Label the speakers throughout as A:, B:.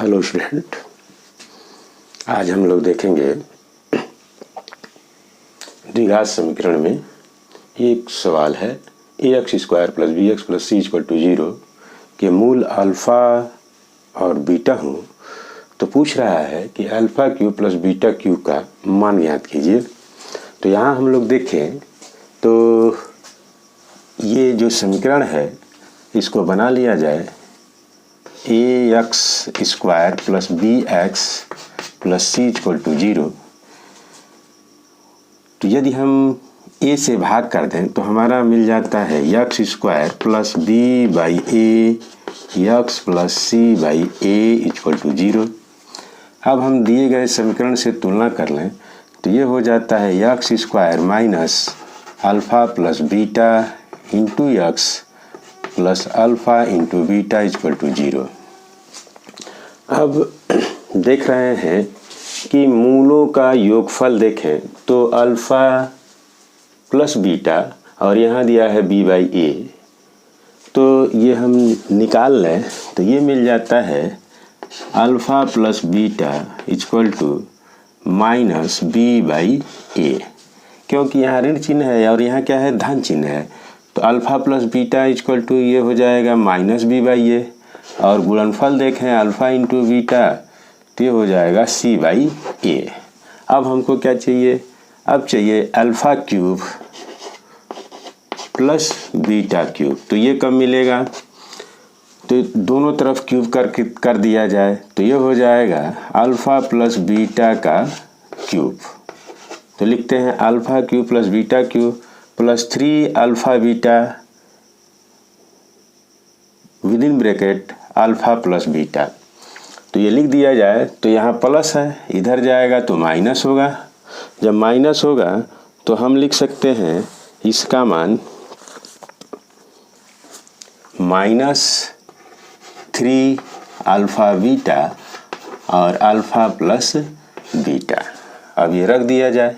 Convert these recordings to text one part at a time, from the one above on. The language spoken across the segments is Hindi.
A: हेलो स्टूडेंट, आज हम लोग देखेंगे द्विघात समीकरण में एक सवाल है ax square plus B X plus C equal to 0 के मूल अल्फ़ा और बीटा हो तो पूछ रहा है कि alpha cube plus beta cube का मान ज्ञात कीजिए। तो यहाँ हम लोग देखें तो ये जो समीकरण है इसको बना लिया जाए ax square plus B X plus C equal to 0। तो यदि हम a से भाग कर दें तो हमारा मिल जाता है x square plus B by A X plus C by A equal to 0। अब हम दिए गए समीकरण से तुलना कर लें तो ये हो जाता है x square minus alpha plus beta into X plus alpha into beta equal to 0। अब देख रहे हैं कि मूलों का योगफल देखें तो अल्फ़ा प्लस बीटा और यहाँ दिया है b बाई ए, तो ये हम निकाल लें तो ये मिल जाता है alpha plus beta equal to minus B by A, क्योंकि यहाँ ऋण चिन्ह है और यहाँ क्या है, धन चिन्ह है। तो alpha plus beta equal to ये हो जाएगा माइनस बी बाई ए, और गुणनफल देखें अल्फ़ा इंटू बीटा तो ये हो जाएगा सी बाई ए। अब हमको क्या चाहिए, अब चाहिए alpha cube plus beta cube. तो ये कब मिलेगा, तो दोनों तरफ क्यूब कर दिया जाए तो ये हो जाएगा अल्फ़ा प्लस बीटा का क्यूब। तो लिखते हैं alpha cube plus beta cube plus 3 alpha beta with in bracket alpha plus beta. तो ये लिख दिया जाए तो यहाँ प्लस है, इधर जाएगा तो माइनस होगा। जब माइनस होगा तो हम लिख सकते हैं इसका मान माइनस 3 अल्फ़ा बीटा और अल्फ़ा प्लस बीटा। अब ये रख दिया जाए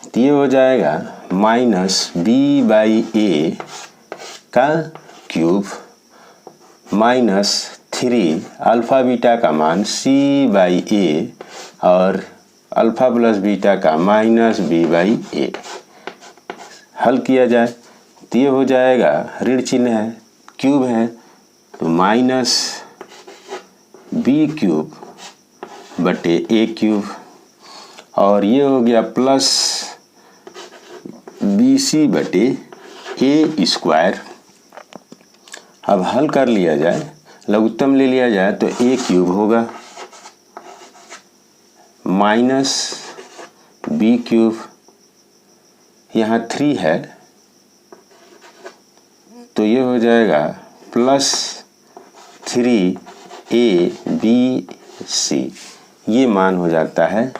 A: तो ये हो जाएगा माइनस बी बाई ए का क्यूब माइनस 3 अल्फ़ा बीटा का मान सी बाई ए और अल्फ़ा प्लस बीटा का माइनस बी बाई ए। हल किया जाए तो ये हो जाएगा, ऋण चिन्ह है, क्यूब है तो माइनस बी क्यूब बटे ए क्यूब, और ये हो गया प्लस बी सी बटे ए स्क्वायर। अब हल कर लिया जाए, लघुत्तम ले लिया जाए तो ए क्यूब होगा माइनस बी क्यूब, यहाँ 3 है तो ये हो जाएगा प्लस 3 ए बी सी। ये मान हो जाता है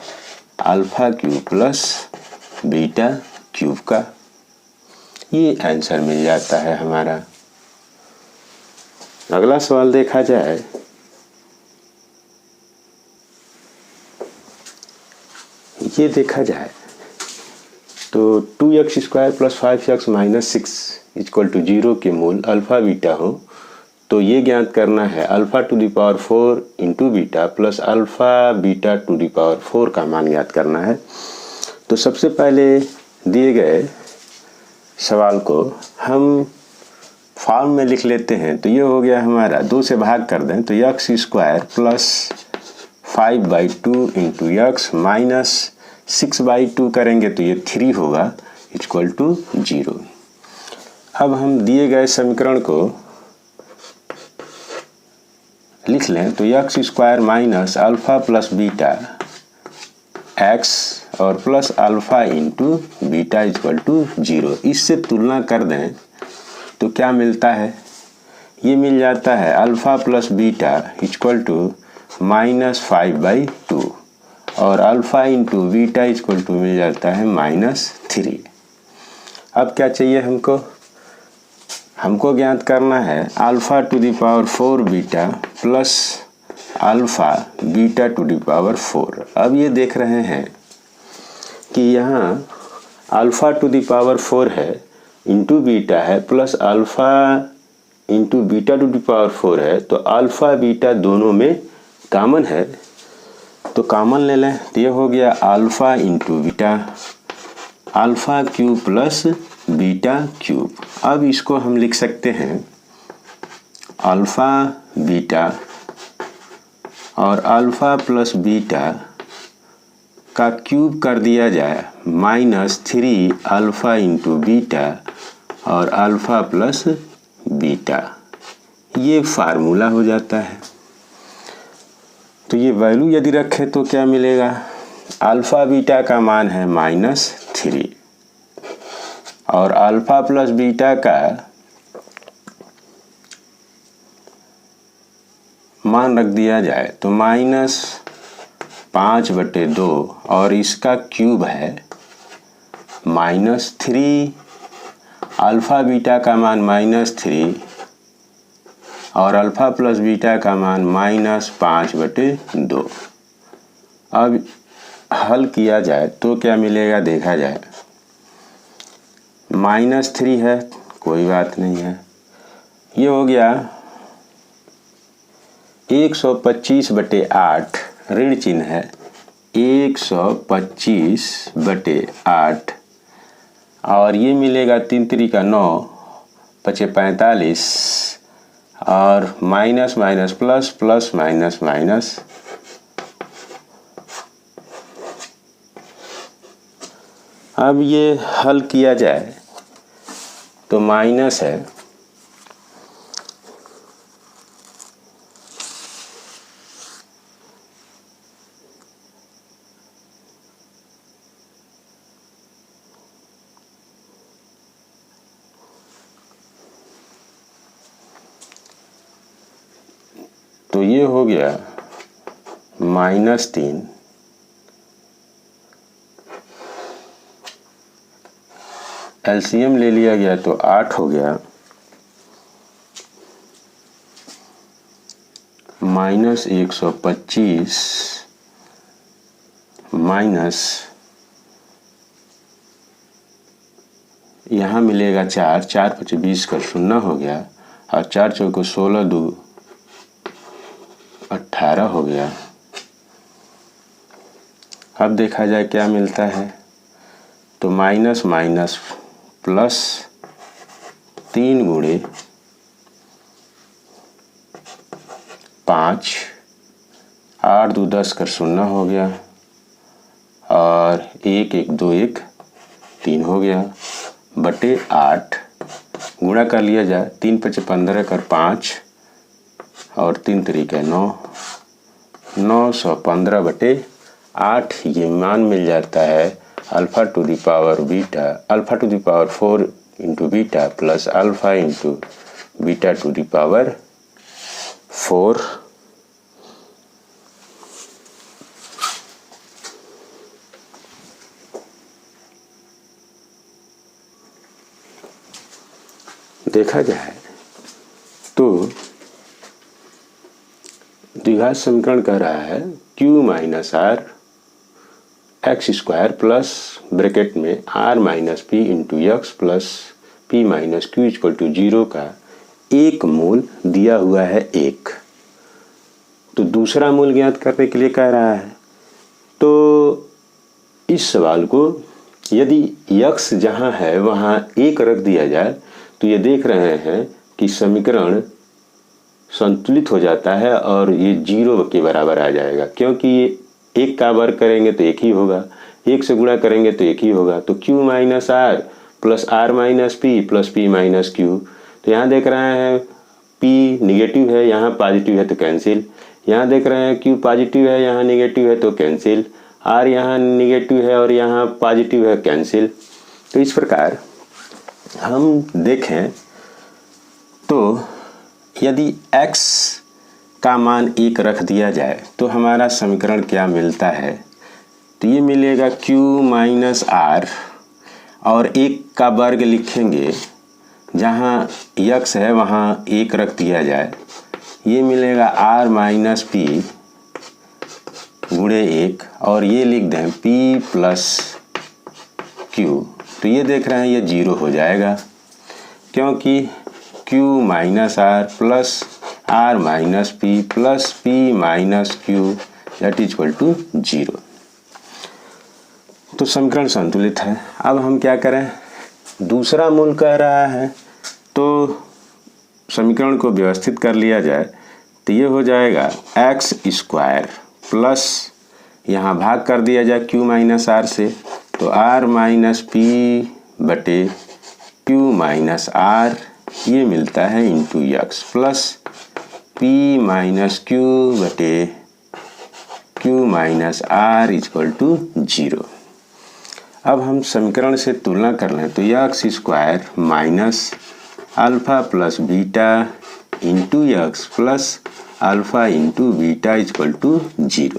A: alpha cube plus beta cube का। ये आंसर मिल जाता है हमारा। अगला सवाल देखा जाए ये देखा जाए तो 2x square plus 5x minus 6 equal to 0 के मूल अल्फ़ा बीटा हो तो ये ज्ञात करना है alpha two the power 4 into beta plus alpha beta two the power 4 का मान ज्ञात करना है। तो सबसे पहले दिए गए सवाल को हम फॉर्म में लिख लेते हैं। तो ये हो गया हमारा, 2 से भाग कर दें तो x square plus 5/2 into x minus 6/2 करेंगे तो ये 3 होगा इक्वल टू 0। अब हम दिए गए समीकरण को लिख लें तो x square minus alpha plus beta x और plus alpha into beta equal to 0। इससे तुलना कर दें तो क्या मिलता है, ये मिल जाता है alpha plus beta equal to minus 5/2 और alpha into beta equal to मिल जाता है माइनस 3। अब क्या चाहिए हमको ज्ञात करना है alpha two the power 4 beta plus alpha beta two the power 4। अब ये देख रहे हैं कि यहाँ अल्फ़ा टू द पावर 4 है इंटू बीटा है plus alpha into beta two the power 4 है, तो अल्फ़ा बीटा दोनों में कॉमन है तो कॉमन ले लें, तो ये हो गया alpha into beta, alpha cube plus beta cube. अब इसको हम लिख सकते हैं अल्फ़ा बीटा और अल्फ़ा प्लस बीटा का क्यूब कर दिया जाए -3 अल्फ़ा इंटू बीटा और अल्फ़ा प्लस बीटा, ये फार्मूला हो जाता है। तो ये वैल्यू यदि रखें तो क्या मिलेगा, अल्फ़ा बीटा का मान है -3 और अल्फ़ा प्लस बीटा का मान रख दिया जाए तो -5/2 और इसका क्यूब है -3, अल्फ़ा बीटा का मान -3 और अल्फ़ा प्लस बीटा का मान -5/2। अब हल किया जाए तो क्या मिलेगा देखा जाए, -3 है कोई बात नहीं है, ये हो गया 125/8, ऋण चिन्ह है 125/8 और ये मिलेगा 3 3 9, 5 45 और minus minus plus plus minus minus. अब ये हल किया जाए तो माइनस है तो ये हो गया -3 एलसीएम ले लिया गया तो 8 हो गया, -125 माइनस यहाँ मिलेगा 4, 4 × 5 = 20 का 0 हो गया और 4 × 4 = 16, 2 18 हो गया। अब देखा जाए क्या मिलता है, तो माइनस माइनस प्लस 3 × 5, 8 2 10 का 0 हो गया और 1 1 2 1 3 हो गया बटे 8, गुणा कर लिया जाए 3 × 5 = 15 कर 5 और 3 3 9, 915/8 ये मान मिल जाता है alpha two the power beta, alpha two the power 4 × beta plus alpha into beta two the power 4। देखा जाए तो द्विघात समीकरण कह रहा है q - r x² plus bracket में r - p × x plus p - q = 0 का एक मूल दिया हुआ है 1। तो दूसरा मूल ज्ञात करने के लिए कह रहा है। तो इस सवाल को यदि x जहाँ है वहाँ 1 रख दिया जाए तो ये देख रहे हैं कि समीकरण संतुलित हो जाता है और ये 0 के बराबर आ जाएगा, क्योंकि ये 1 का वर्ग करेंगे तो 1 ही होगा, 1 से गुणा करेंगे तो 1 ही होगा। तो q - r plus r - p plus p - q, तो यहाँ देख रहे हैं p निगेटिव है, यहाँ पॉजिटिव है तो कैंसिल, यहाँ देख रहे हैं q पॉजिटिव है, यहाँ निगेटिव है तो कैंसिल, r यहाँ निगेटिव है और यहाँ पॉजिटिव है कैंसिल। तो इस प्रकार हम देखें तो यदि x का मान 1 रख दिया जाए तो हमारा समीकरण क्या मिलता है, तो ये मिलेगा q - r और 1 का वर्ग लिखेंगे, जहाँ x है वहाँ 1 रख दिया जाए, ये मिलेगा r - p × 1 और ये लिख दें p + q, तो ये देख रहे हैं ये 0 हो जाएगा, क्योंकि q - r plus R minus P plus P minus Q that is equal to 0। तो समीकरण संतुलित है। अब हम क्या करें, दूसरा मूल कह रहा है तो समीकरण को व्यवस्थित कर लिया जाए तो ये हो जाएगा एक्स स्क्वायर प्लस यहाँ भाग कर दिया जाए क्यू माइनस आर से, तो आर माइनस पी बटे क्यू माइनस आर ये मिलता है into X plus P minus Q बटे Q minus R equal to 0। अब हम समीकरण से तुलना कर लें तो X square minus alpha plus beta into X plus alpha into beta equal to 0।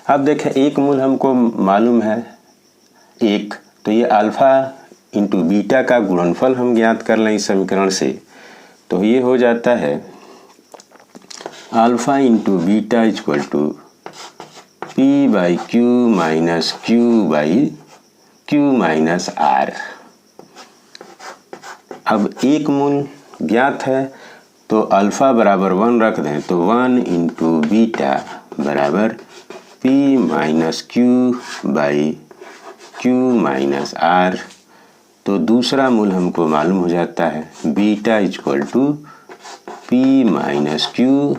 A: अब देखें एक मूल हमको मालूम है एक, तो ये अल्फ़ा इंटू बीटा का गुणनफल हम ज्ञात कर लें इस समीकरण से, तो ये हो जाता है alpha into beta equal to P by Q minus Q by Q minus R. अब एक मूल ज्ञात है तो अल्फ़ा बराबर 1 रख दें तो 1 इंटू बीटा बराबर P minus Q by Q minus R. तो दूसरा मूल हमको मालूम हो जाता है beta equal to P minus Q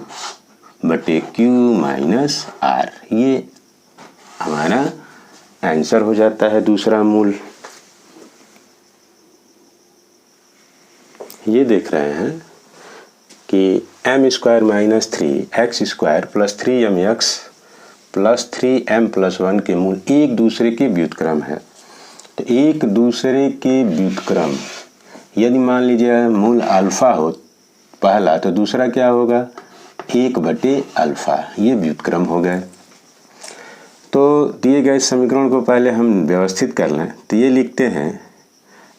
A: बटे क्यू माइनस आर। ये हमारा आंसर हो जाता है दूसरा मूल। ये देख रहे हैं कि M square minus 3 X square plus 3m X plus 3m plus 1 के मूल एक दूसरे के व्युत्क्रम है। तो एक दूसरे के व्युत्क्रम यदि मान लीजिए मूल अल्फ़ा हो पहला तो दूसरा क्या होगा 1 बटे अल्फ़ा, ये व्युत्क्रम हो गए। तो दिए गए समीकरण को पहले हम व्यवस्थित कर लें तो ये लिखते हैं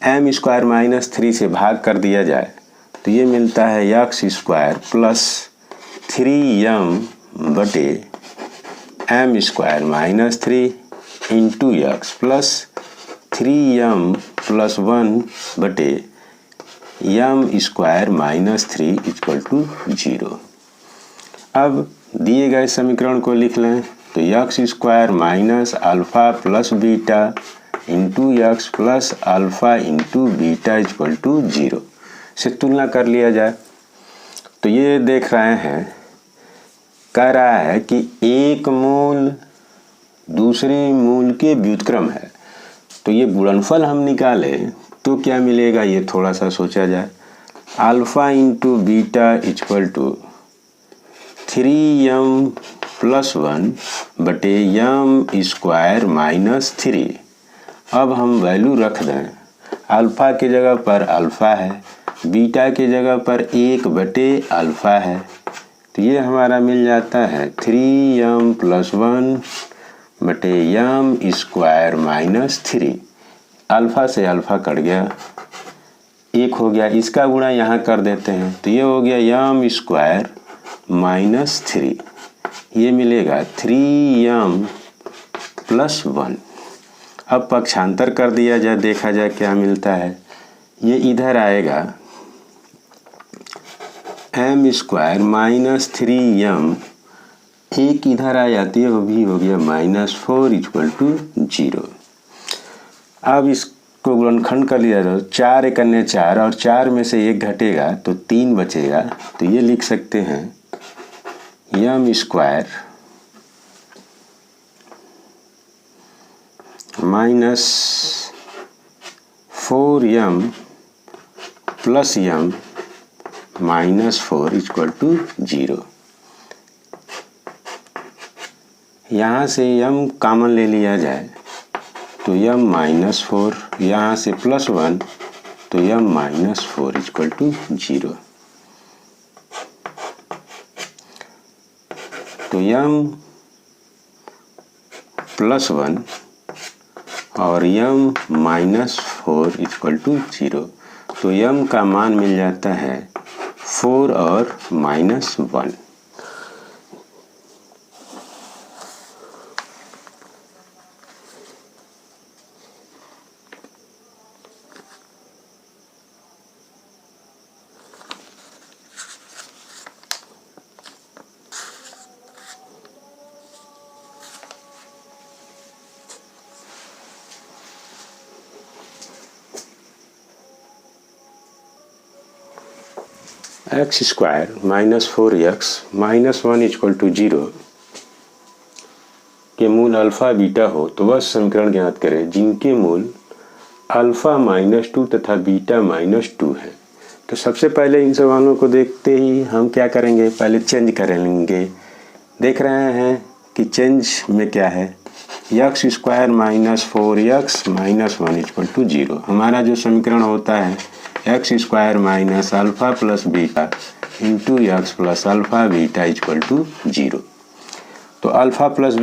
A: एम स्क्वायर माइनस 3 से भाग कर दिया जाए तो ये मिलता है एक्स स्क्वायर प्लस 3m बटे M square minus 3 into X plus 3m plus 1 बटे M square minus 3 equal to 0। अब दिए गए समीकरण को लिख लें तो X square minus alpha plus beta into X plus alpha into beta equal to 0 से तुलना कर लिया जाए तो ये देख रहे हैं कह रहा है कि एक मूल दूसरे मूल के व्युत्क्रम है। तो ये गुणनफल हम निकालें तो क्या मिलेगा ये थोड़ा सा सोचा जाए। Alpha into beta equal to 3m plus 1 बटे एम स्क्वायर माइनस 3। अब हम वैल्यू रख दें, अल्फ़ा के जगह पर अल्फ़ा है, बीटा के जगह पर 1 बटे अल्फ़ा है, तो ये हमारा मिल जाता है 3m प्लस 1 बटे एम स्क्वायर माइनस 3। अल्फ़ा से अल्फ़ा कट गया, 1 हो गया, इसका गुणा यहाँ कर देते हैं तो ये हो गया एम स्क्वायर माइनस 3, ये मिलेगा 3m प्लस 1। अब पक्षांतर कर दिया जाए देखा जाए क्या मिलता है। ये इधर आएगा एम स्क्वायर माइनस 3m, एक इधर आ जाती है वो भी हो गया माइनस 4 इक्वल टू 0। अब इसको गुणनखंड कर लिया जाए 4 एक अन्य 4 और 4 में से 1 घटेगा तो 3 बचेगा, तो ये लिख सकते हैं M square minus 4m plus m minus 4 equal to 0। यहाँ से m कॉमन ले लिया जाए तो m माइनस 4, यहाँ से प्लस 1 तो m माइनस 4 इक्वल टू 0। तो m प्लस 1 और m माइनस 4 इक्वल टू 0, तो m का मान मिल जाता है 4 और minus 1। X square minus 4x minus 1 equal to 0 के मूल अल्फ़ा बीटा हो तो वह समीकरण ज्ञात करें जिनके मूल अल्फ़ा -2 तथा बीटा -2 है। तो सबसे पहले इन सवालों को देखते ही हम क्या करेंगे, पहले चेंज करेंगे। देख रहे हैं कि चेंज में क्या है, X square minus 4x minus 1 equal to 0। हमारा जो समीकरण होता है X square minus alpha plus beta into X plus alpha beta equal to 0। तो अल्फ़ा प्लस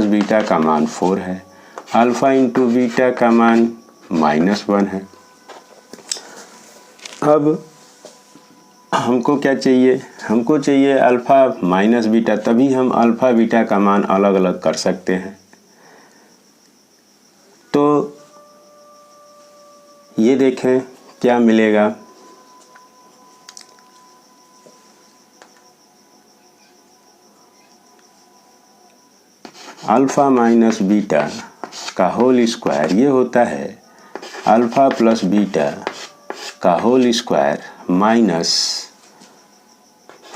A: बीटा का मान 4 है, अल्फ़ा इंटू बीटा का मान -1 है। अब हमको क्या चाहिए, हमको चाहिए अल्फ़ा माइनस बीटा, तभी हम अल्फ़ा बीटा का मान अलग अलग कर सकते हैं। तो ये देखें क्या मिलेगा, अल्फ़ा माइनस बीटा का होल स्क्वायर ये होता है अल्फ़ा प्लस बीटा का whole square minus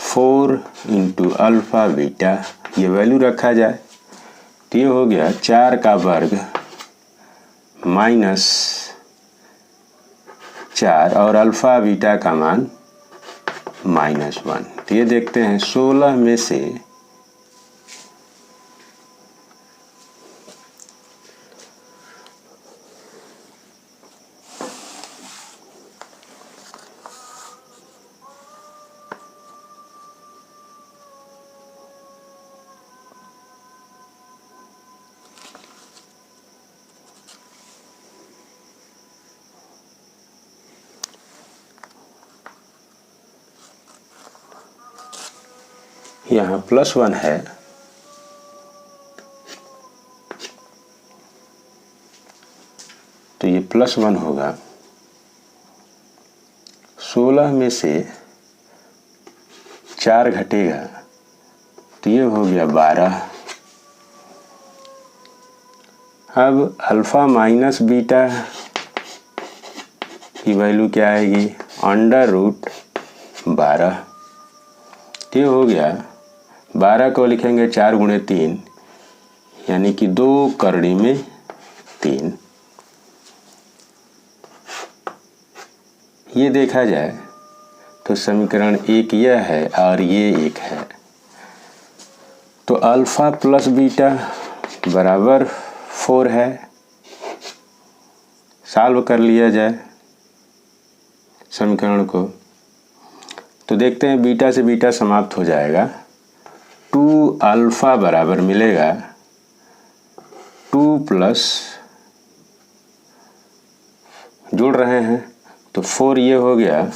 A: 4 into alpha beta, ये वैल्यू रखा जाए तो ये हो गया 4 का वर्ग माइनस 4 और अल्फ़ा बीटा का मान -1। तो ये देखते हैं 16 में से यहाँ +1 है तो ये +1 होगा। 16 में से 4 घटेगा तो ये हो गया 12। अब अल्फ़ा माइनस बीटा की वैल्यू क्या आएगी, √12। ये हो गया 12 को लिखेंगे 4 गुणे 3 यानी कि 2 करड़ी में 3। ये देखा जाए तो समीकरण एक यह है और ये एक है। तो अल्फ़ा प्लस बीटा बराबर 4 है, सॉल्व कर लिया जाए समीकरण को तो देखते हैं बीटा से बीटा समाप्त हो जाएगा। 2 अल्फ़ा बराबर मिलेगा 2 प्लस, जोड़ रहे हैं तो 4, ये हो गया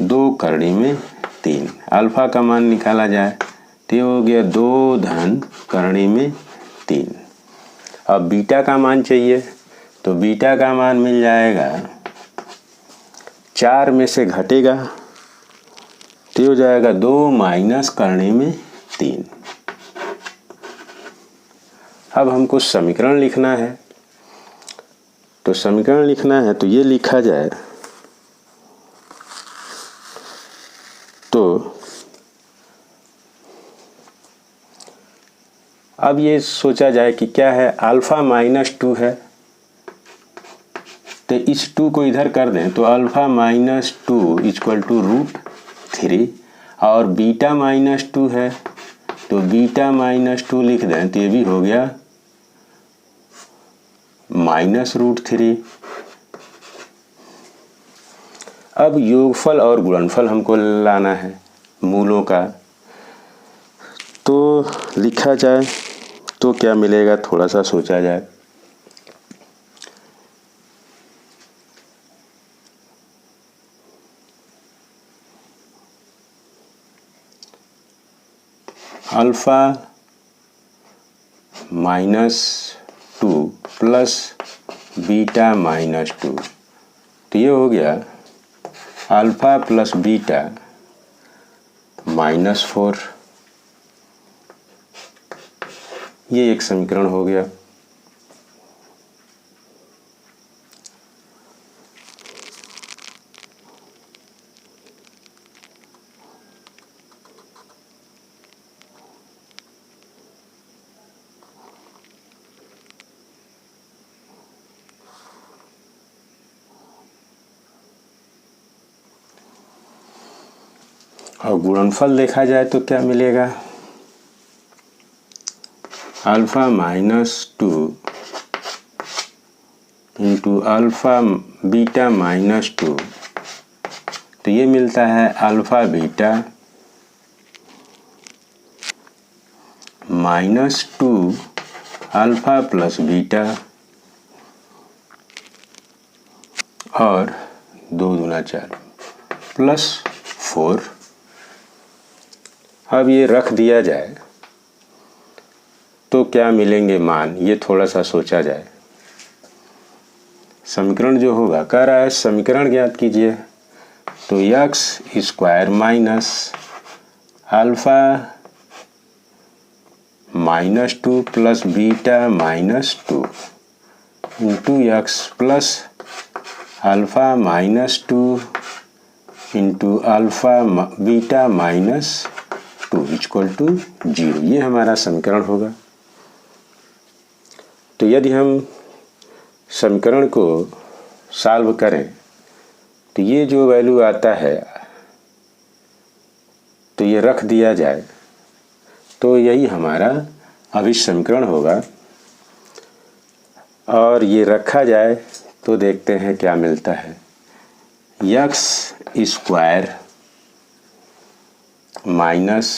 A: 2 करड़ी में 3। अल्फ़ा का मान निकाला जाए तो ये हो गया 2 धन करड़ी में 3। अब बीटा का मान चाहिए तो बीटा का मान मिल जाएगा 4 में से घटेगा तो हो जाएगा 2 माइनस करने में 3। अब हमको समीकरण लिखना है तो समीकरण लिखना है तो ये लिखा जाए तो अब ये सोचा जाए कि क्या है, अल्फ़ा -2 है तो इस 2 को इधर कर दें तो अल्फ़ा -2 इक्वल टू √3 और बीटा -2 है तो बीटा -2 लिख दें तो ये भी हो गया -√3। अब योगफल और गुणनफल हमको लाना है मूलों का, तो लिखा जाए तो क्या मिलेगा, थोड़ा सा सोचा जाए। अल्फ़ा -2 प्लस बीटा -2 तो ये हो गया अल्फ़ा प्लस बीटा -4। ये एक समीकरण हो गया। और गुणनफल देखा जाए तो क्या मिलेगा, alpha minus 2 into alpha beta minus 2, तो ये मिलता है alpha beta minus 2 alpha plus beta और 2 दूना 4 प्लस 4। अब ये रख दिया जाए तो क्या मिलेंगे मान, ये थोड़ा सा सोचा जाए। समीकरण जो होगा, कह रहा है समीकरण ज्ञात कीजिए, तो X square minus alpha minus 2 प्लस beta minus 2 into X plus alpha minus 2 into alpha beta minus 2 equal to 0। ये हमारा समीकरण होगा। तो यदि हम समीकरण को सॉल्व करें तो ये जो वैल्यू आता है तो ये रख दिया जाए तो यही हमारा अभिष्ट समीकरण होगा। और ये रखा जाए तो देखते हैं क्या मिलता है, X square minus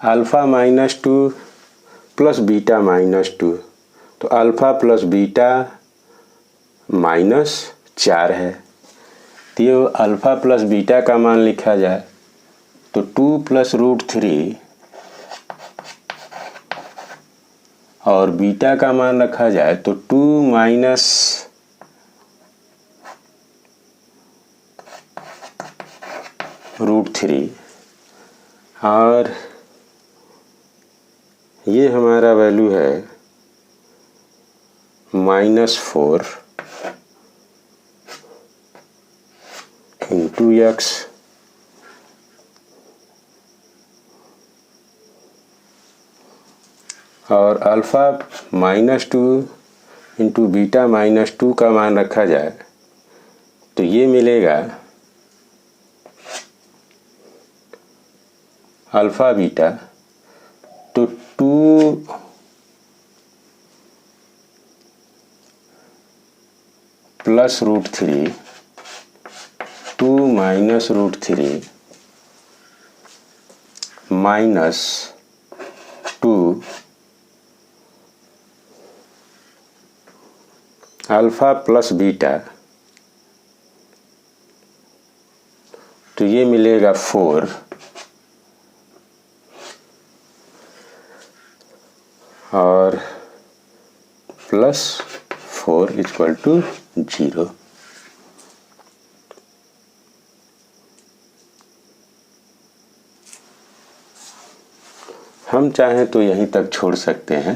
A: alpha minus 2 प्लस बीटा माइनस 2, तो अल्फ़ा प्लस बीटा माइनस 4 है, तो ये अल्फ़ा प्लस बीटा का मान लिखा जाए तो 2 प्लस √3 और बीटा का मान रखा जाए तो 2 माइनस √3 और ये हमारा वैल्यू है -4 इंटू एक्स और अल्फ़ा -2 इंटू बीटा -2 का मान रखा जाए तो ये मिलेगा अल्फ़ा बीटा, तो 2 plus √3 2 minus √3 minus 2 alpha plus beta, तो ये मिलेगा 4 और प्लस 4 इक्वल टू 0। हम चाहें तो यहीं तक छोड़ सकते हैं,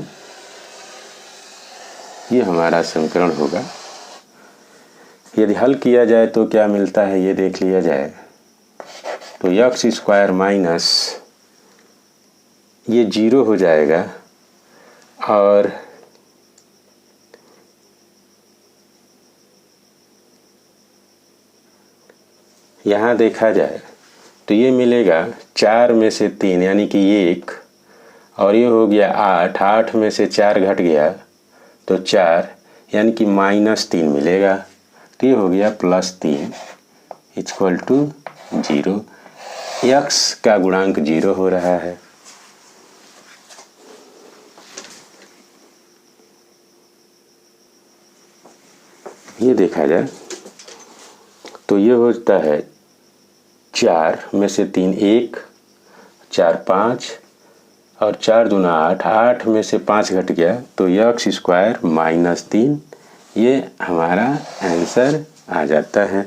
A: ये हमारा समीकरण होगा। यदि हल किया जाए तो क्या मिलता है ये देख लिया जाए, तो एक्स स्क्वायर माइनस ये 0 हो जाएगा और यहाँ देखा जाए तो ये मिलेगा 4 में से 3 यानी कि 1 और ये हो गया 8, 8 में से 4 घट गया तो 4 यानी कि -3 मिलेगा, तो ये हो गया +3 इक्वल टू 0। एक्स का गुणांक 0 हो रहा है। ये देखा जाए तो ये होता है 4 में से 3 1, 4 5 और 4 दूना 8, 8 में से 5 घट गया तो एक्स स्क्वायर -3, ये हमारा आंसर आ जाता है।